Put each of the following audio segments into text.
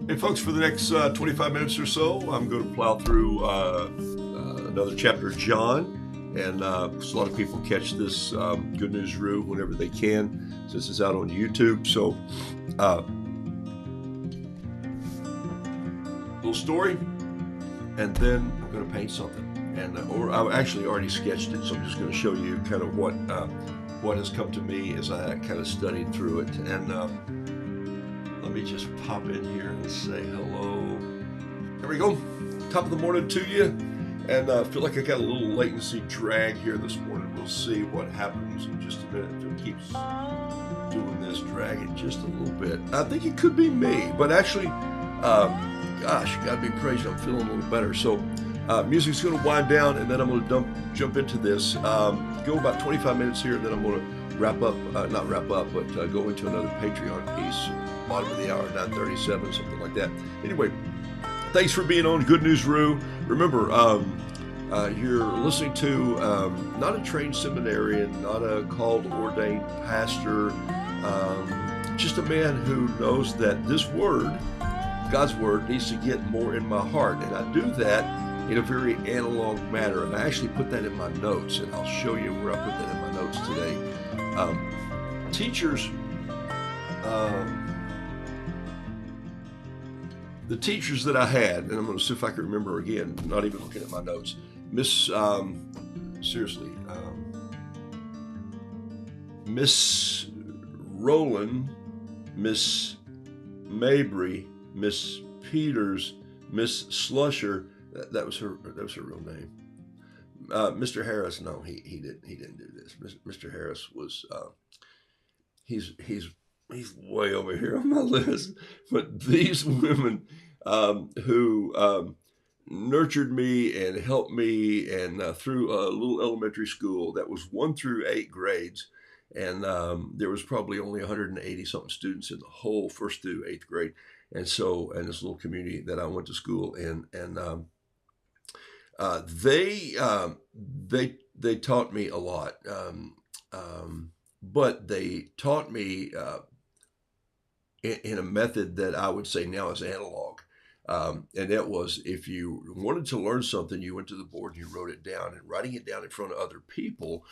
Hey folks, for the next 25 minutes or so, I'm going to plow through another chapter of John. And 'cause a lot of people catch this GoodNewRoo whenever they can, since it's out on YouTube. So, little story, and then I'm going to paint something. And or I've actually already sketched it, so I'm just going to show you kind of what has come to me as I kind of studied through it. And let me just pop in here and say hello. There we go. Top of the morning to you. And I feel like I got a little latency drag here this morning. We'll see what happens in just a minute. If it keeps doing this, dragging just a little bit. I think it could be me, but actually, gosh, gotta be praised. I'm feeling a little better. So music's going to wind down, and then I'm going to jump into this. Go about 25 minutes here, and then I'm going to wrap up, not wrap up, but go into another Patreon piece. Bottom of the hour, 9:37, something like that. Anyway, thanks for being on GoodNewRoo. Remember, you're listening to not a trained seminarian, not a called ordained pastor, just a man who knows that this word, God's word, needs to get more in my heart. And I do that in a very analog manner. And I actually put that in my notes, and I'll show you where I put that in my notes today. Teachers, the teachers that I had, and I'm going to see if I can remember again, not even looking at my notes, Miss Rowland, Miss Mabry, Miss Peters, Miss Slusher, that was her real name. Mr. Harris, no, he didn't do this. Mr. Harris was, he's way over here on my list. But these women who nurtured me and helped me, and through a little elementary school that was 1 through 8 grades, and there was probably only 180 something students in the whole 1st through 8th grade, and so in this little community that I went to school in, and they taught me a lot, but they taught me in a method that I would say now is analog. And that was, if you wanted to learn something, you went to the board and you wrote it down, and writing it down in front of other people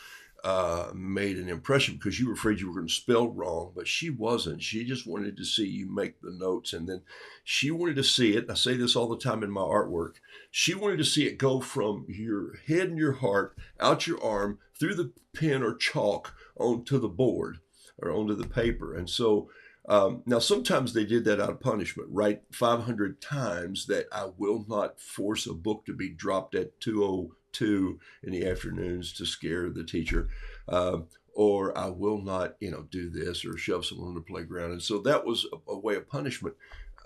made an impression, because you were afraid you were going to spell wrong, but she wasn't. She just wanted to see you make the notes, and then she wanted to see it. I say this all the time in my artwork. She wanted to see it go from your head and your heart, out your arm, through the pen or chalk onto the board or onto the paper. And so now, sometimes they did that out of punishment, write 500 times that I will not force a book to be dropped at 2:02 in the afternoons to scare the teacher, or I will not, do this, or shove someone on the playground. And so that was a way of punishment.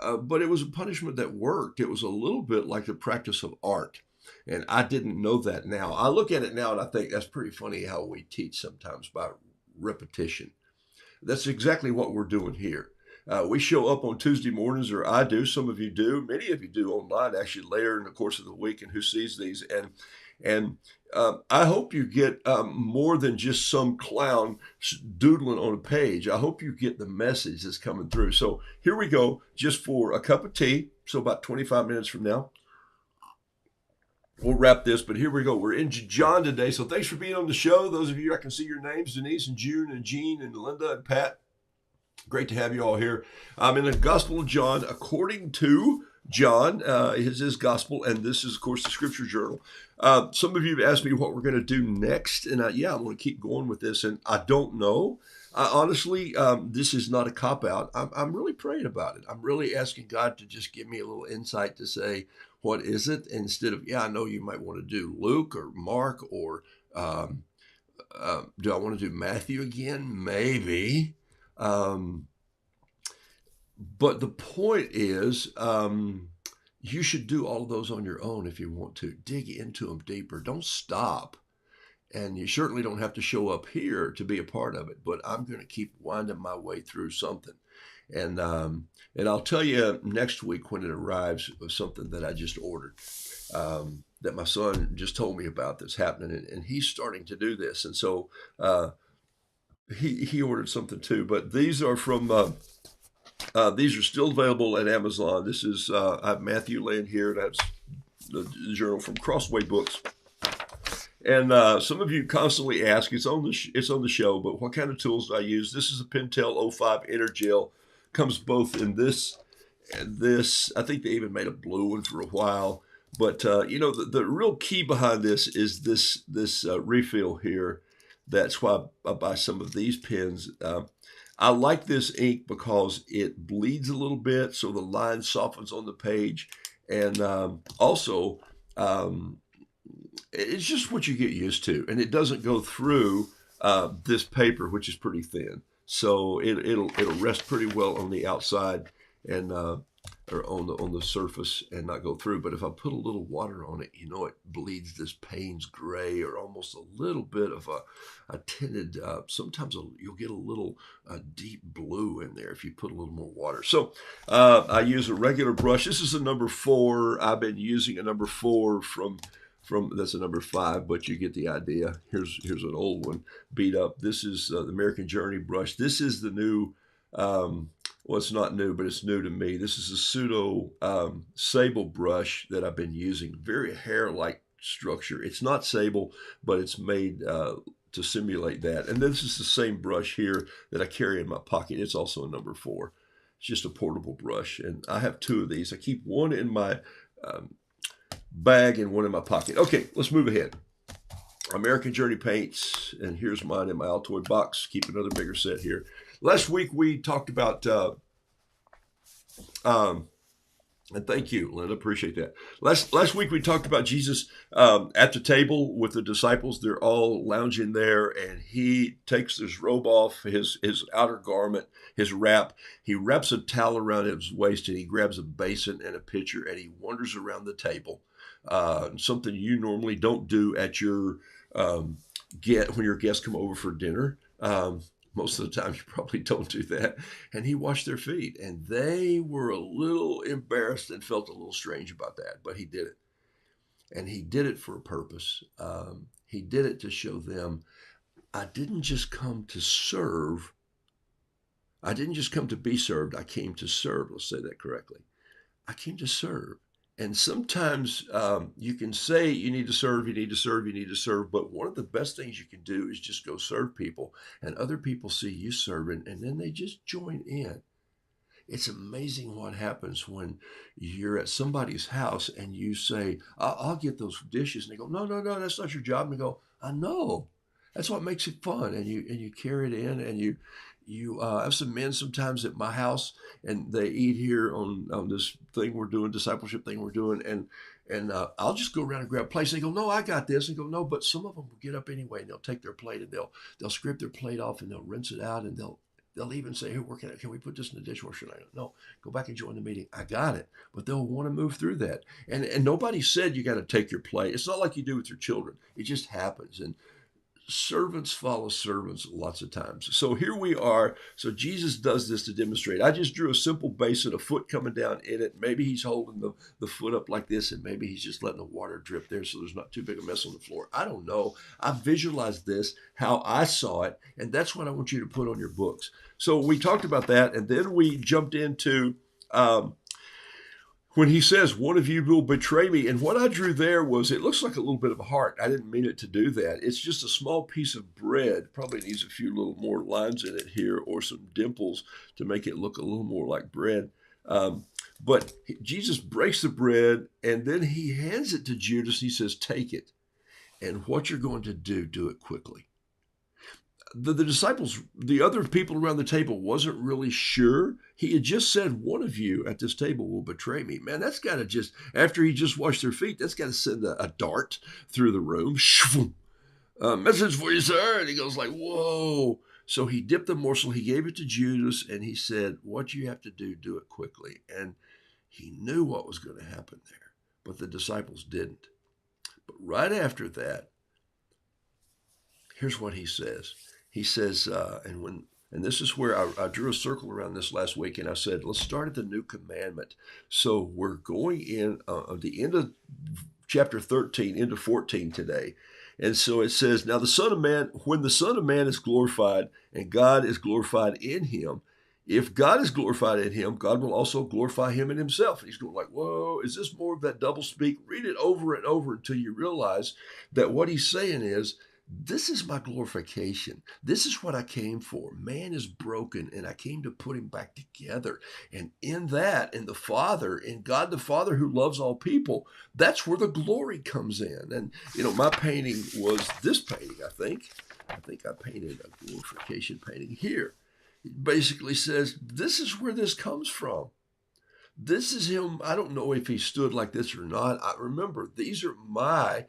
But it was a punishment that worked. It was a little bit like the practice of art. And I didn't know that now. I look at it now and I think that's pretty funny how we teach sometimes by repetition. That's exactly what we're doing here. We show up on Tuesday mornings, or I do. Some of you do. Many of you do online, actually, later in the course of the week, and who sees these. And I hope you get more than just some clown doodling on a page. I hope you get the message that's coming through. So here we go, just for a cup of tea. So about 25 minutes from now, we'll wrap this, but here we go. We're in John today, so thanks for being on the show. Those of you, I can see your names, Denise and June and Jean and Linda and Pat. Great to have you all here. I'm in the Gospel of John, according to John, his gospel, and this is, of course, the Scripture Journal. Some of you have asked me what we're going to do next, and I'm going to keep going with this, and I don't know. Honestly, this is not a cop-out. I'm really praying about it. I'm really asking God to just give me a little insight to say, what is it? Instead of, I know you might want to do Luke or Mark, or do I want to do Matthew again? Maybe. But the point is, you should do all of those on your own if you want to. Dig into them deeper. Don't stop. And you certainly don't have to show up here to be a part of it. But I'm going to keep winding my way through something. And I'll tell you next week when it arrives of something that I just ordered, that my son just told me about that's happening, and he's starting to do this. And so he ordered something too. But these are from These are still available at Amazon. This is I have Matthew laying here. That's the journal from Crossway Books. And some of you constantly ask, it's on the show, but what kind of tools do I use? This is a Pentel 05 Energel. Comes both in this and this. I think they even made a blue one for a while. But the real key behind this is this refill here. That's why I buy some of these pens. I like this ink because it bleeds a little bit, so the line softens on the page, and also it's just what you get used to, and it doesn't go through this paper, which is pretty thin, so it'll rest pretty well on the outside and or on the surface and not go through. But if I put a little water on it, it bleeds this Payne's gray or almost a little bit of a tinted. Sometimes you'll get a little deep blue in there if you put a little more water. So I use a regular brush. This is a number 4. I've been using a number 4 from that's a number 5, but you get the idea. Here's an old one beat up. This is the American Journey brush. This is the new. Well, it's not new, but it's new to me. This is a pseudo sable brush that I've been using. Very hair-like structure. It's not sable, but it's made to simulate that. And this is the same brush here that I carry in my pocket. It's also a number 4. It's just a portable brush, and I have 2 of these. I keep one in my bag and one in my pocket. Okay, let's move ahead. American Journey paints, and here's mine in my Altoid box. Keep another bigger set here. Last week we talked about, and thank you, Linda, appreciate that. Last week we talked about Jesus at the table with the disciples. They're all lounging there, and he takes his robe off, his outer garment, his wrap. He wraps a towel around his waist, and he grabs a basin and a pitcher, and he wanders around the table. Something you normally don't do at your when your guests come over for dinner. Most of the time, you probably don't do that. And he washed their feet, and they were a little embarrassed and felt a little strange about that, but he did it. And he did it for a purpose. He did it to show them, I didn't just come to serve. I didn't just come to be served. I came to serve. Let's say that correctly. I came to serve. And sometimes you can say you need to serve, you need to serve, you need to serve. But one of the best things you can do is just go serve people. And other people see you serving, and then they just join in. It's amazing what happens when you're at somebody's house and you say, I'll get those dishes. And they go, no, that's not your job. And they go, I know. That's what makes it fun. And you carry it in, and you have some men sometimes at my house, and they eat here on this thing we're doing, discipleship thing we're doing, and I'll just go around and grab plates. They go, no, I got this. And go, no, but some of them will get up anyway, and they'll take their plate, and they'll scrape their plate off, and they'll rinse it out, and they'll even say, hey, can we put this in the dishwasher? And I go, no, go back and join the meeting. I got it. But they'll want to move through that. And nobody said you got to take your plate. It's not like you do with your children. It just happens. And servants follow servants lots of times. So here we are. So Jesus does this to demonstrate. I just drew a simple basin, a foot coming down in it. Maybe he's holding the foot up like this, and maybe he's just letting the water drip there so there's not too big a mess on the floor. I don't know. I visualized this, how I saw it, and that's what I want you to put on your books. So we talked about that, and then we jumped into when he says, one of you will betray me. And what I drew there was, it looks like a little bit of a heart. I didn't mean it to do that. It's just a small piece of bread. Probably needs a few little more lines in it here, or some dimples to make it look a little more like bread. But Jesus breaks the bread, and then he hands it to Judas. He says, take it. And what you're going to do it quickly. The disciples, the other people around the table, wasn't really sure. He had just said, one of you at this table will betray me. Man, that's got to just, after he just washed their feet, that's got to send a dart through the room. Message for you, sir. And he goes like, whoa. So he dipped the morsel, he gave it to Judas, and he said, what you have to do it quickly. And he knew what was going to happen there, but the disciples didn't. But right after that, here's what he says. He says, and this is where I drew a circle around this last week, and I said, let's start at the new commandment. So we're going in at the end of chapter 13 into 14 today. And so it says, now the Son of Man, when the Son of Man is glorified and God is glorified in him, if God is glorified in him, God will also glorify him in himself. And he's going like, whoa, is this more of that double speak? Read it over and over until you realize that what he's saying is, this is my glorification. This is what I came for. Man is broken, and I came to put him back together. And in that, in the Father, in God the Father who loves all people, that's where the glory comes in. And, my painting was this painting, I think. I think I painted a glorification painting here. It basically says, this is where this comes from. This is him. I don't know if he stood like this or not. I remember, these are my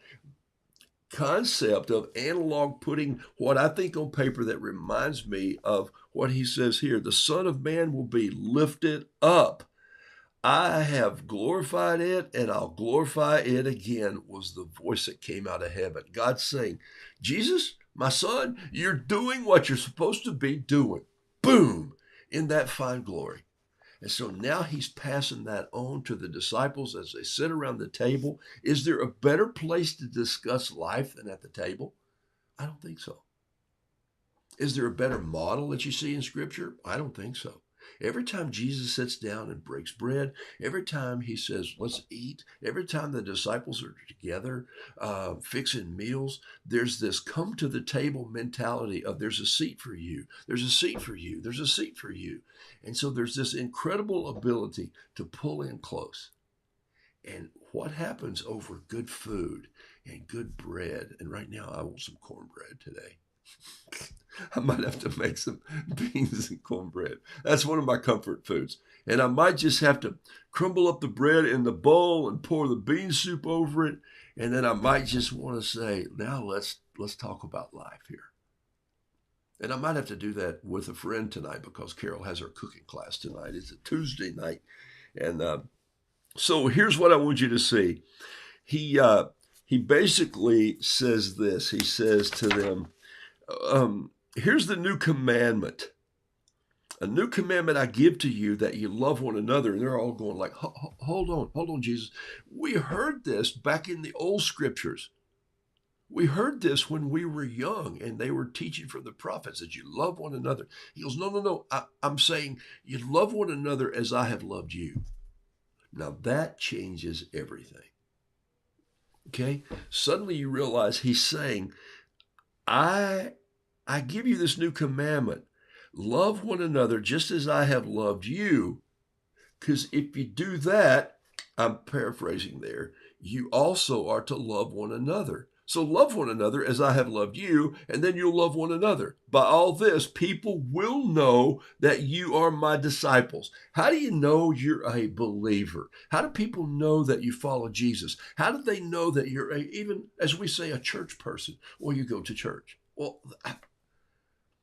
concept of analog putting what I think on paper that reminds me of what he says here. The Son of Man will be lifted up. I have glorified it, and I'll glorify it again, was the voice that came out of heaven. God saying, Jesus, my son, you're doing what you're supposed to be doing. Boom, in that fine glory. And so now he's passing that on to the disciples as they sit around the table. Is there a better place to discuss life than at the table? I don't think so. Is there a better model that you see in Scripture? I don't think so. Every time Jesus sits down and breaks bread, every time he says, let's eat, every time the disciples are together fixing meals, there's this come to the table mentality of there's a seat for you, there's a seat for you, there's a seat for you. And so there's this incredible ability to pull in close. And what happens over good food and good bread, and right now I want some cornbread today. I might have to make some beans and cornbread. That's one of my comfort foods. And I might just have to crumble up the bread in the bowl and pour the bean soup over it. And then I might just want to say, now let's talk about life here. And I might have to do that with a friend tonight because Carol has her cooking class tonight. It's a Tuesday night. And so here's what I want you to see. He basically says this. He says to them, here's the new commandment. A new commandment I give to you, that you love one another. And they're all going like, hold on, Jesus. We heard this back in the old scriptures. We heard this when we were young and they were teaching from the prophets that you love one another. He goes, no. I'm saying you love one another as I have loved you. Now that changes everything. Okay? Suddenly you realize he's saying, I give you this new commandment. Love one another just as I have loved you. Because if you do that, I'm paraphrasing there, you also are to love one another. So love one another as I have loved you, and then you'll love one another. By all this, people will know that you are my disciples. How do you know you're a believer? How do people know that you follow Jesus? How do they know that you're even, as we say, a church person? Well, you go to church. Well,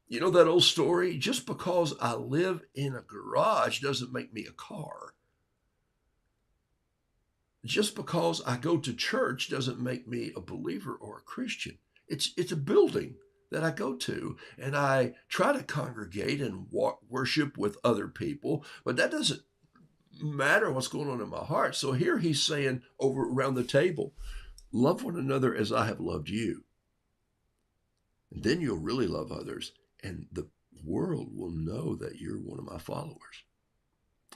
you know that old story? Just because I live in a garage doesn't make me a car. Just because I go to church doesn't make me a believer or a Christian. It's a building that I go to, and I try to congregate and worship with other people, but that doesn't matter what's going on in my heart. So here he's saying over around the table, love one another as I have loved you. And then you'll really love others, and the world will know that you're one of my followers.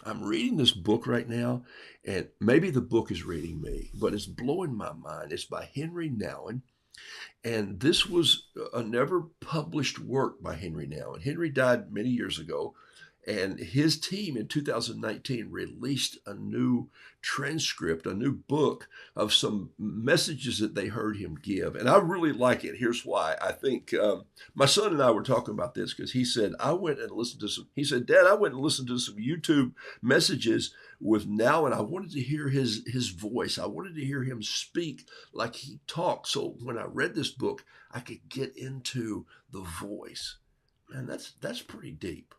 I'm reading this book right now, and maybe the book is reading me, but it's blowing my mind. It's by Henry Nouwen, and this was a never published work by Henry Nouwen. Henry died many years ago, and his team in 2019 released a new transcript, a new book of some messages that they heard him give. And I really like it. Here's why. I think my son and I were talking about this because he said, Dad, I went and listened to some YouTube messages with Now, and I wanted to hear his voice. I wanted to hear him speak like he talked. So when I read this book, I could get into the voice. Man, that's pretty deep.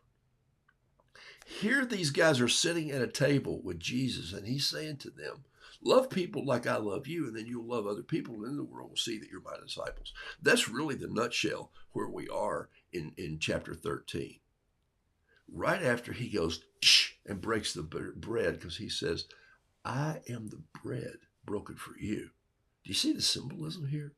Here these guys are sitting at a table with Jesus, and he's saying to them, love people like I love you, and then you'll love other people, and then the world will see that you're my disciples. That's really the nutshell where we are in chapter 13. Right after he goes and breaks the bread, because he says, I am the bread broken for you. Do you see the symbolism here?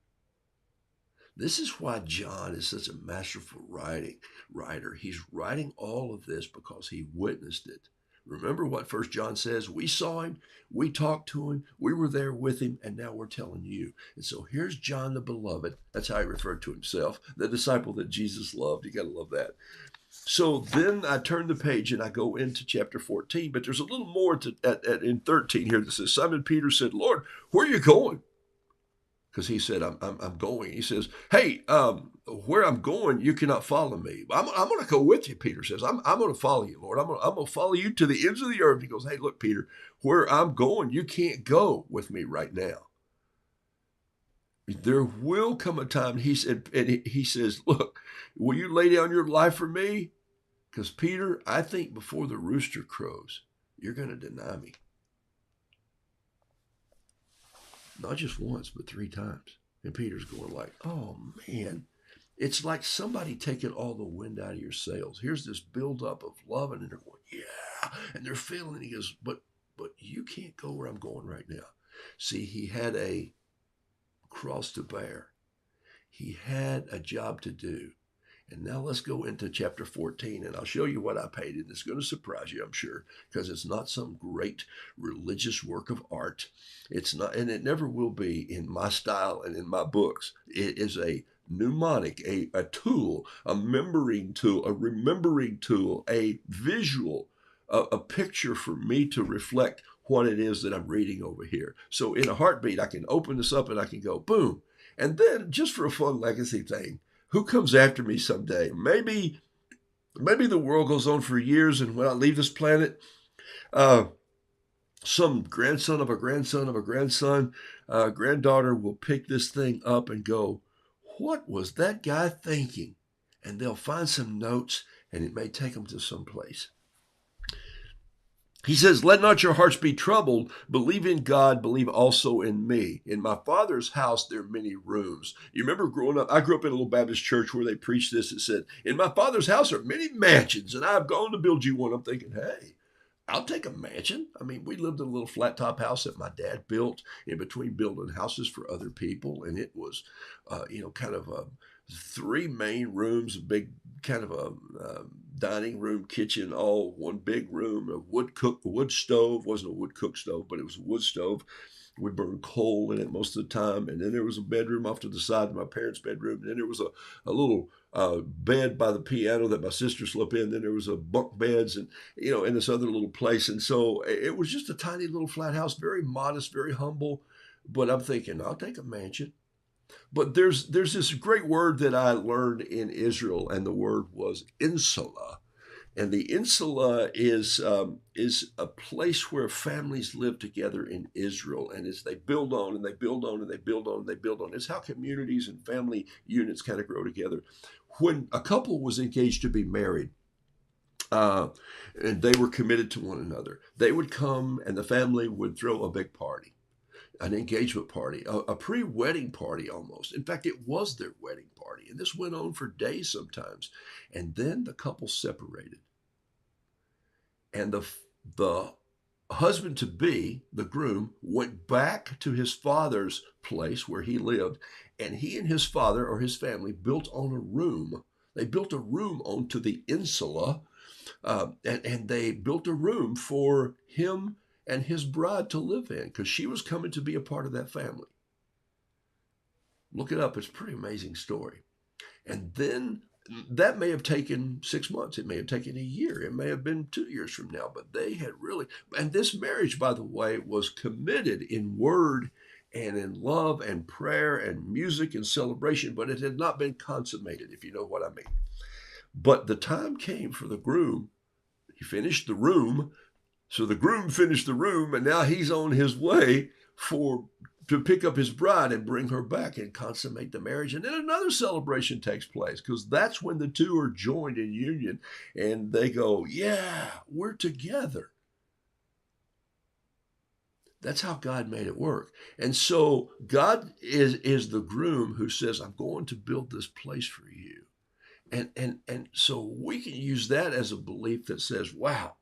This is why John is such a masterful writer. He's writing all of this because he witnessed it. Remember what First John says? We saw him, we talked to him, we were there with him, and now we're telling you. And so here's John the beloved. That's how he referred to himself, the disciple that Jesus loved. You got to love that. So then I turn the page and I go into chapter 14, but there's a little more in 13 here that says, Simon Peter said, Lord, where are you going? Because he said, I'm going. He says, hey, where I'm going, you cannot follow me. I'm going to go with you, Peter says. I'm going to follow you, Lord. I'm going to follow you to the ends of the earth. He goes, hey, look, Peter, where I'm going, you can't go with me right now. There will come a time, he said, and he says, look, will you lay down your life for me? Because, Peter, I think before the rooster crows, you're going to deny me. Not just once, but 3 times. And Peter's going like, oh, man. It's like somebody taking all the wind out of your sails. Here's this buildup of love, and they're going, yeah. And they're feeling, he goes, but you can't go where I'm going right now. See, he had a cross to bear. He had a job to do. And now let's go into chapter 14, and I'll show you what I painted. It's going to surprise you, I'm sure, because it's not some great religious work of art. It's not, and it never will be in my style and in my books. It is a mnemonic, a tool, a remembering tool, a visual, a picture for me to reflect what it is that I'm reading over here. So in a heartbeat, I can open this up and I can go, boom. And then just for a fun legacy thing, who comes after me someday? Maybe the world goes on for years, and when I leave this planet, some grandson of a grandson of a grandson, granddaughter will pick this thing up and go, what was that guy thinking? And they'll find some notes, and it may take them to some place. He says, let not your hearts be troubled. Believe in God, believe also in me. In my Father's house, there are many rooms. You remember growing up, I grew up in a little Baptist church where they preached this. It said, in my Father's house are many mansions, and I've gone to build you one. I'm thinking, hey, I'll take a mansion. I mean, we lived in a little flat top house that my dad built in between building houses for other people. And it was, kind of 3 main rooms, a big kind of a dining room, kitchen, all one big room, a wood stove. Wasn't a wood cook stove, but it was a wood stove. We burned coal in it most of the time. And then there was a bedroom off to the side of my parents' bedroom. And then there was a little bed by the piano that my sister slept in. Then there was a bunk beds and, in this other little place. And so it was just a tiny little flat house, very modest, very humble. But I'm thinking, I'll take a mansion. But there's this great word that I learned in Israel, and the word was insula. And the insula is a place where families live together in Israel. And as they build on and they build on and they build on and they build on, it's how communities and family units kind of grow together. When a couple was engaged to be married, and they were committed to one another, they would come and the family would throw a big party. An engagement party, a pre-wedding party almost. In fact, it was their wedding party. And this went on for days sometimes. And then the couple separated. And the husband-to-be, the groom, went back to his father's place where he lived. And he and his father or his family built on a room. They built a room onto the insula. And they built a room for him and his bride to live in, because she was coming to be a part of that family. Look it up. It's a pretty amazing story. And then that may have taken 6 months. It may have taken a year. It may have been 2 years from now. But they had really, and this marriage, by the way, was committed in word and in love and prayer and music and celebration, but it had not been consummated, if you know what I mean. But the time came for the groom. He finished the room. So the groom finished the room, and now he's on his way to pick up his bride and bring her back and consummate the marriage. And then another celebration takes place, because that's when the two are joined in union, and they go, yeah, we're together. That's how God made it work. And so God is the groom who says, I'm going to build this place for you. And so we can use that as a belief that says, wow,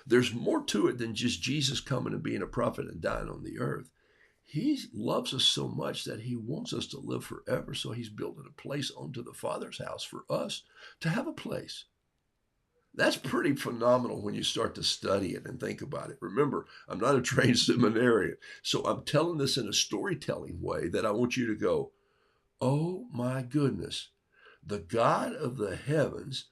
there's more to it than just Jesus coming and being a prophet and dying on the earth. He loves us so much that he wants us to live forever. So he's building a place onto the Father's house for us to have a place. That's pretty phenomenal when you start to study it and think about it. Remember, I'm not a trained seminarian, so I'm telling this in a storytelling way that I want you to go, oh my goodness, the God of the heavens,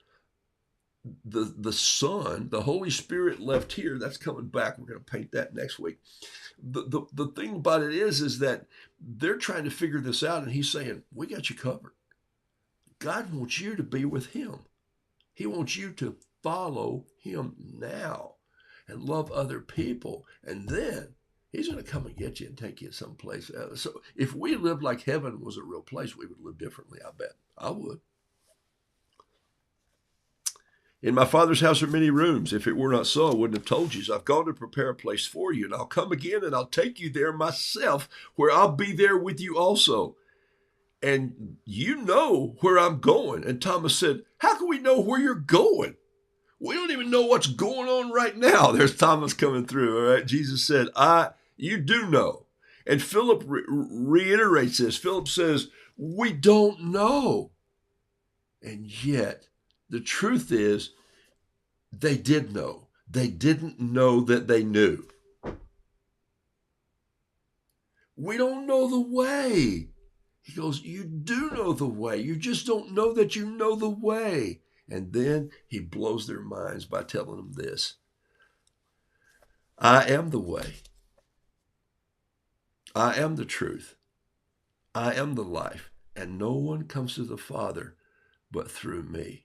the Son, the Holy Spirit left here, that's coming back. We're going to paint that next week. The thing about it is that they're trying to figure this out, and he's saying, we got you covered. God wants you to be with him. He wants you to follow him now and love other people. And then he's going to come and get you and take you someplace else. So if we lived like heaven was a real place, we would live differently, I bet. I would. In my Father's house are many rooms. If it were not so, I wouldn't have told you. So I've gone to prepare a place for you, and I'll come again and I'll take you there myself, where I'll be there with you also. And you know where I'm going. And Thomas said, how can we know where you're going? We don't even know what's going on right now. There's Thomas coming through. All right. Jesus said, you do know. And Philip reiterates this. Philip says, we don't know. And yet, the truth is, they did know. They didn't know that they knew. We don't know the way. He goes, you do know the way. You just don't know that you know the way. And then he blows their minds by telling them this. I am the way. I am the truth. I am the life. And no one comes to the Father but through me.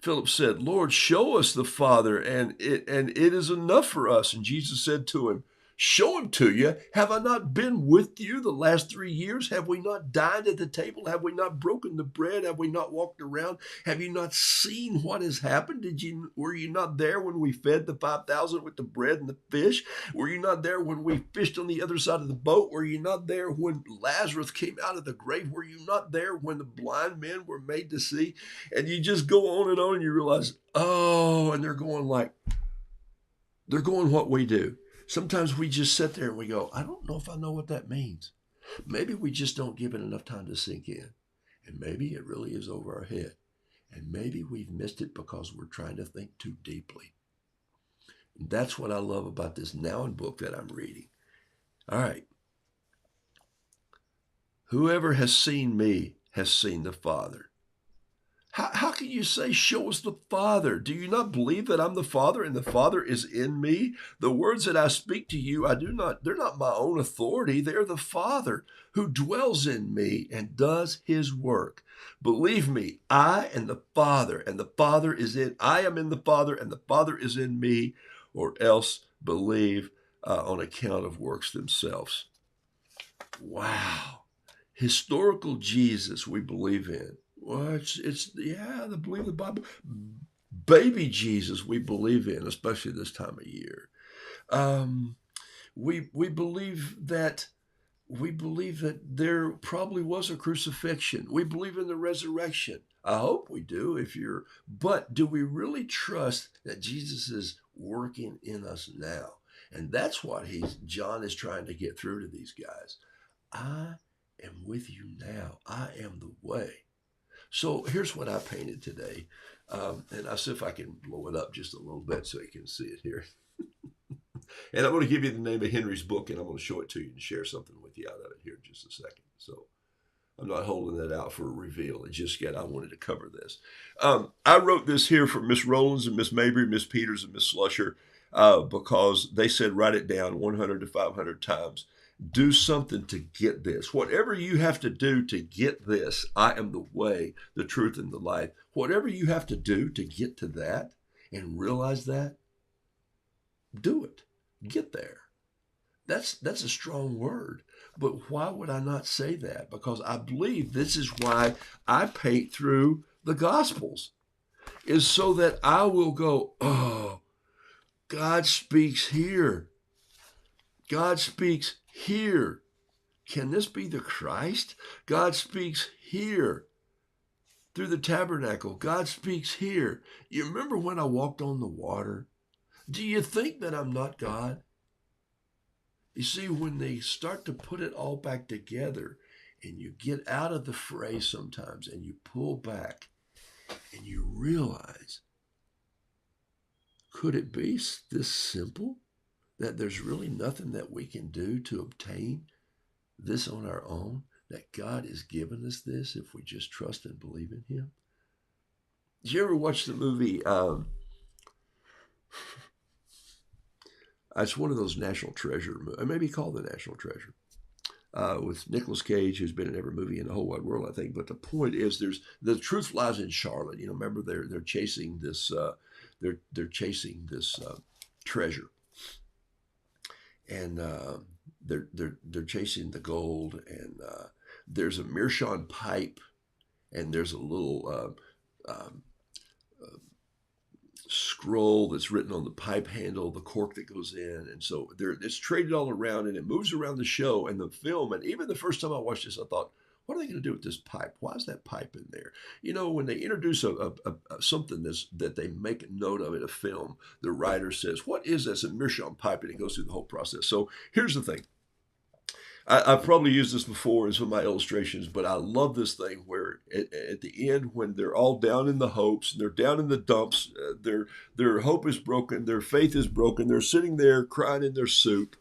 Philip said, Lord, show us the Father, and it is enough for us. And Jesus said to him, show him to you. Have I not been with you the last 3 years? Have we not dined at the table? Have we not broken the bread? Have we not walked around? Have you not seen what has happened? Were you not there when we fed the 5,000 with the bread and the fish? Were you not there when we fished on the other side of the boat? Were you not there when Lazarus came out of the grave? Were you not there when the blind men were made to see? And you just go on and you realize, oh, and they're going what we do. Sometimes we just sit there and we go, I don't know if I know what that means. Maybe we just don't give it enough time to sink in. And maybe it really is over our head. And maybe we've missed it because we're trying to think too deeply. And that's what I love about this Noun book that I'm reading. All right. Whoever has seen me has seen the Father. How can you say, show us the Father? Do you not believe that I'm the Father and the Father is in me? The words that I speak to you, they're not my own authority. They're the Father who dwells in me and does his work. Believe me, I and the Father I am in the Father and the Father is in me, or else believe on account of works themselves. Wow. Historical Jesus we believe in. Well, they believe the Bible. Baby Jesus we believe in, especially this time of year. We believe that there probably was a crucifixion. We believe in the resurrection. I hope we do. But do we really trust that Jesus is working in us now? And that's what John is trying to get through to these guys. I am with you now. I am the way. So here's what I painted today. And I'll see if I can blow it up just a little bit so you can see it here. And I'm going to give you the name of Henry's book, and I'm going to show it to you and share something with you out of it here in just a second. So I'm not holding that out for a reveal. I wanted to cover this. I wrote this here for Miss Rollins and Miss Mabry, Miss Peters, and Miss Slusher because they said write it down 100 to 500 times. Do something to get this. Whatever you have to do to get this, I am the way, the truth, and the life. Whatever you have to do to get to that and realize that, do it. Get there. That's a strong word. But why would I not say that? Because I believe this is why I paint through the Gospels, is so that I will go, oh, God speaks here. God speaks here. Can this be the Christ? God speaks here through the tabernacle. God speaks here. You remember when I walked on the water? Do you think that I'm not God? You see, when they start to put it all back together and you get out of the fray sometimes and you pull back and you realize, could it be this simple that there's really nothing that we can do to obtain this on our own? That God has given us this if we just trust and believe in Him? Did you ever watch the movie? It's one of those National Treasure movies, maybe called the National Treasure, with Nicolas Cage, who's been in every movie in the whole wide world, I think. But the point is, there's the truth lies in Charlotte. You know, remember they're chasing this they're chasing this treasure, and they're chasing the gold, and there's a meerschaum pipe, and there's a little scroll that's written on the pipe handle, the cork that goes in, and so it's traded all around, and it moves around the show and the film. And even the first time I watched this, I thought, what are they going to do with this pipe? Why is that pipe in there? You know, when they introduce something that they make a note of in a film, the writer says, what is this? A meerschaum pipe, and it goes through the whole process. So here's the thing. I've probably used this before in some of my illustrations, but I love this thing where at the end, when they're all down in the hopes, they're down in the dumps, their hope is broken, their faith is broken, they're sitting there crying in their soup,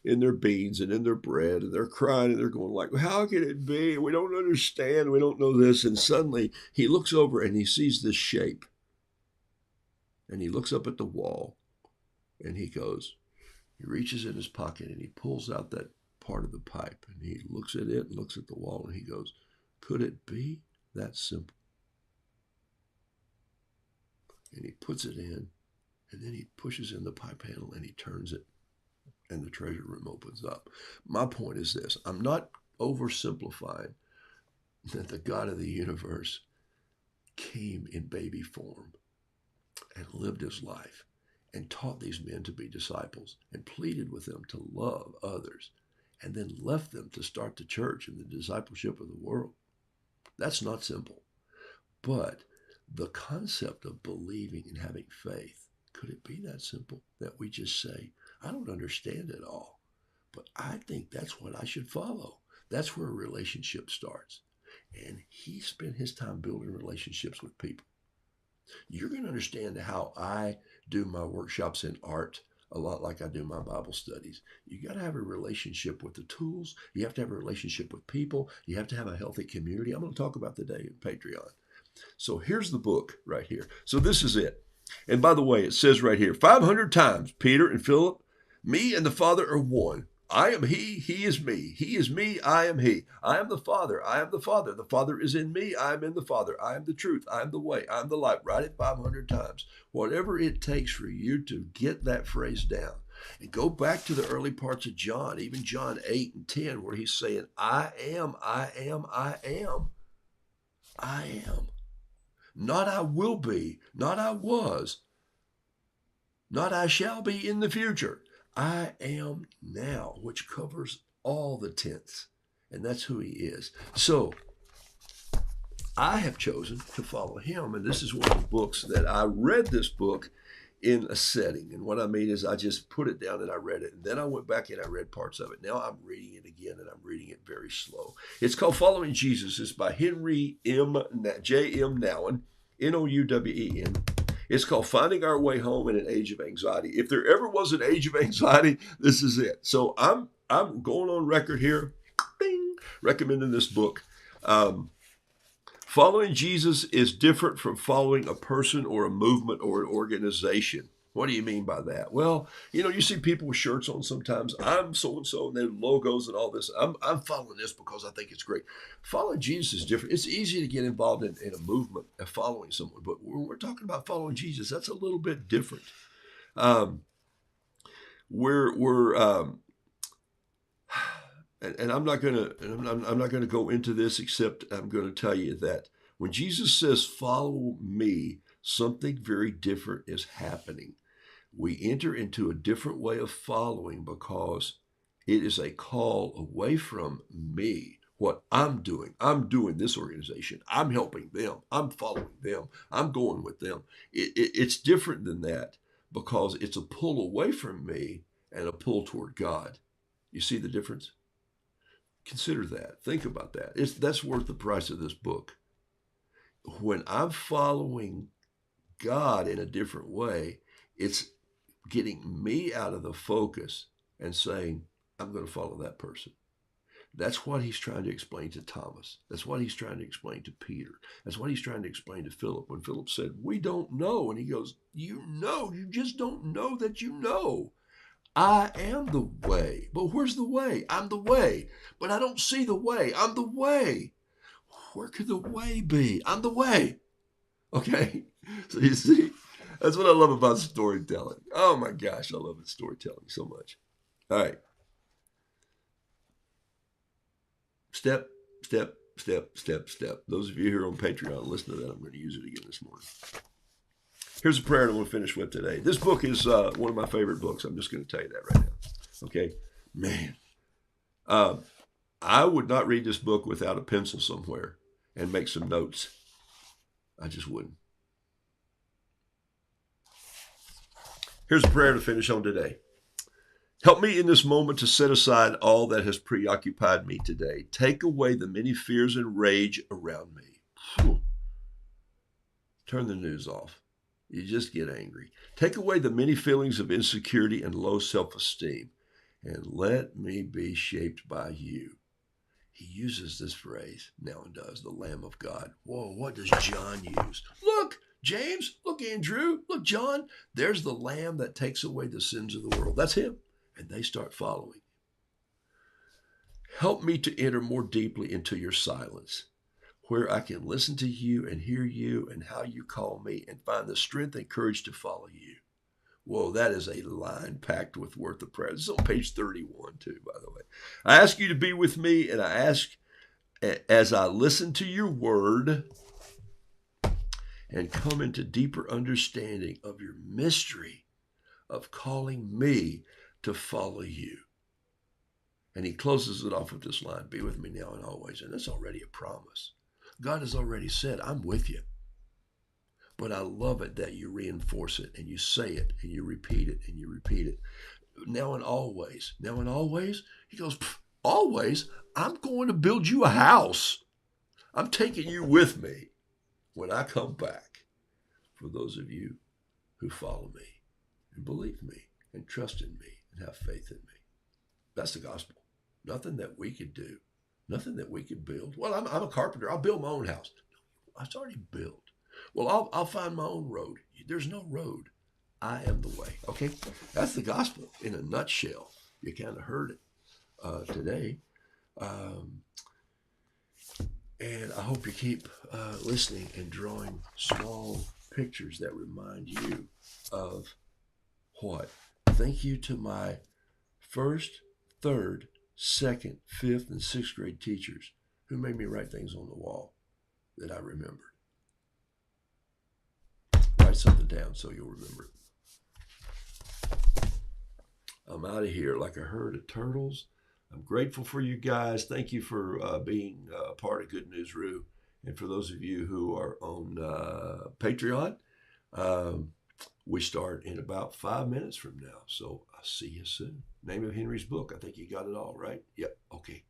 in their beans and in their bread, and they're crying and they're going like, how can it be? We don't understand. We don't know this. And suddenly he looks over and he sees this shape, and he looks up at the wall, and he reaches in his pocket and he pulls out that part of the pipe, and he looks at it and looks at the wall, and he goes, could it be that simple? And he puts it in, and then he pushes in the pipe handle and he turns it, and the treasure room opens up. My point is this: I'm not oversimplifying that the God of the universe came in baby form and lived his life and taught these men to be disciples and pleaded with them to love others, and then left them to start the church and the discipleship of the world. That's not simple. But the concept of believing and having faith, could it be that simple that we just say, I don't understand it all, but I think that's what I should follow. That's where a relationship starts. And he spent his time building relationships with people. You're going to understand how I do my workshops in art a lot like I do my Bible studies. You got to have a relationship with the tools. You have to have a relationship with people. You have to have a healthy community. I'm going to talk about today in Patreon. So here's the book right here. So this is it. And by the way, it says right here, 500 times, Peter and Philip, me and the Father are one. I am he is me. He is me, I am he. I am the Father, I am the Father. The Father is in me, I am in the Father. I am the truth, I am the way, I am the light. Write it 500 times. Whatever it takes for you to get that phrase down. And go back to the early parts of John, even John 8 and 10, where he's saying, I am, I am, I am. I am. Not I will be, not I was, not I shall be in the future. I am now, which covers all the tense. And that's who he is. So I have chosen to follow him. And this is one of the books that I read this book in a setting. And what I mean is I just put it down and I read it. And then I went back and I read parts of it. Now I'm reading it again, and I'm reading it very slow. It's called Following Jesus. It's by Henry J.M. Nouwen, Nouwen. It's called Finding Our Way Home in an Age of Anxiety. If there ever was an age of anxiety, this is it. So I'm going on record here, recommending this book. Following Jesus is different from following a person or a movement or an organization. What do you mean by that? Well, you see people with shirts on sometimes. I'm so-and-so, and their logos and all this. I'm following this because I think it's great. Following Jesus is different. It's easy to get involved in a movement of following someone. But when we're talking about following Jesus, that's a little bit different. And I'm not gonna go into this, except I'm going to tell you that when Jesus says, follow me, something very different is happening. We enter into a different way of following because it is a call away from me, what I'm doing. I'm doing this organization. I'm helping them. I'm following them. I'm going with them. It's different than that because it's a pull away from me and a pull toward God. You see the difference? Consider that. Think about that. That's worth the price of this book. When I'm following God in a different way, it's getting me out of the focus and saying, I'm going to follow that person. That's what he's trying to explain to Thomas. That's what he's trying to explain to Peter. That's what he's trying to explain to Philip. When Philip said, we don't know. And he goes, you know, you just don't know that you know. I am the way. But where's the way? I'm the way. But I don't see the way. I'm the way. Where could the way be? I'm the way. Okay? So you see, that's what I love about storytelling. Oh my gosh, I love storytelling so much. All right. Step, step, step, step, step. Those of you here on Patreon, listen to that. I'm going to use it again this morning. Here's a prayer I want to finish with today. This book is one of my favorite books. I'm just going to tell you that right now. Okay? Man. I would not read this book without a pencil somewhere and make some notes. I just wouldn't. Here's a prayer to finish on today. Help me in this moment to set aside all that has preoccupied me today. Take away the many fears and rage around me. Whew. Turn the news off. You just get angry. Take away the many feelings of insecurity and low self-esteem, and let me be shaped by you. He uses this phrase now and does, the Lamb of God. Whoa, what does John use? Look, James, look, Andrew, look, John. There's the Lamb that takes away the sins of the world. That's him. And they start following. Help me to enter more deeply into your silence, where I can listen to you and hear you and how you call me and find the strength and courage to follow you. Whoa, that is a line packed with worth of prayer. This is on page 31 too, by the way. I ask you to be with me, and I ask as I listen to your word and come into deeper understanding of your mystery of calling me to follow you. And he closes it off with this line, be with me now and always. And that's already a promise. God has already said, I'm with you. But I love it that you reinforce it and you say it and you repeat it and you repeat it. Now and always. Now and always? He goes, always? I'm going to build you a house. I'm taking you with me when I come back. For those of you who follow me and believe me and trust in me and have faith in me. That's the gospel. Nothing that we could do. Nothing that we could build. Well, I'm a carpenter. I'll build my own house. No, it's already built. Well, I'll find my own road. There's no road. I am the way. Okay? That's the gospel in a nutshell. You kind of heard it today. And I hope you keep listening and drawing small pictures that remind you of what? Thank you to my first, third, second, fifth, and sixth grade teachers who made me write things on the wall that I remembered. Write something down so you'll remember it. I'm out of here like a herd of turtles. I'm grateful for you guys. Thank you for being a part of GoodNewRoo. And for those of you who are on Patreon, we start in about 5 minutes from now. So I'll see you soon. Name of Henry's book. I think you got it all right. Yep. Okay.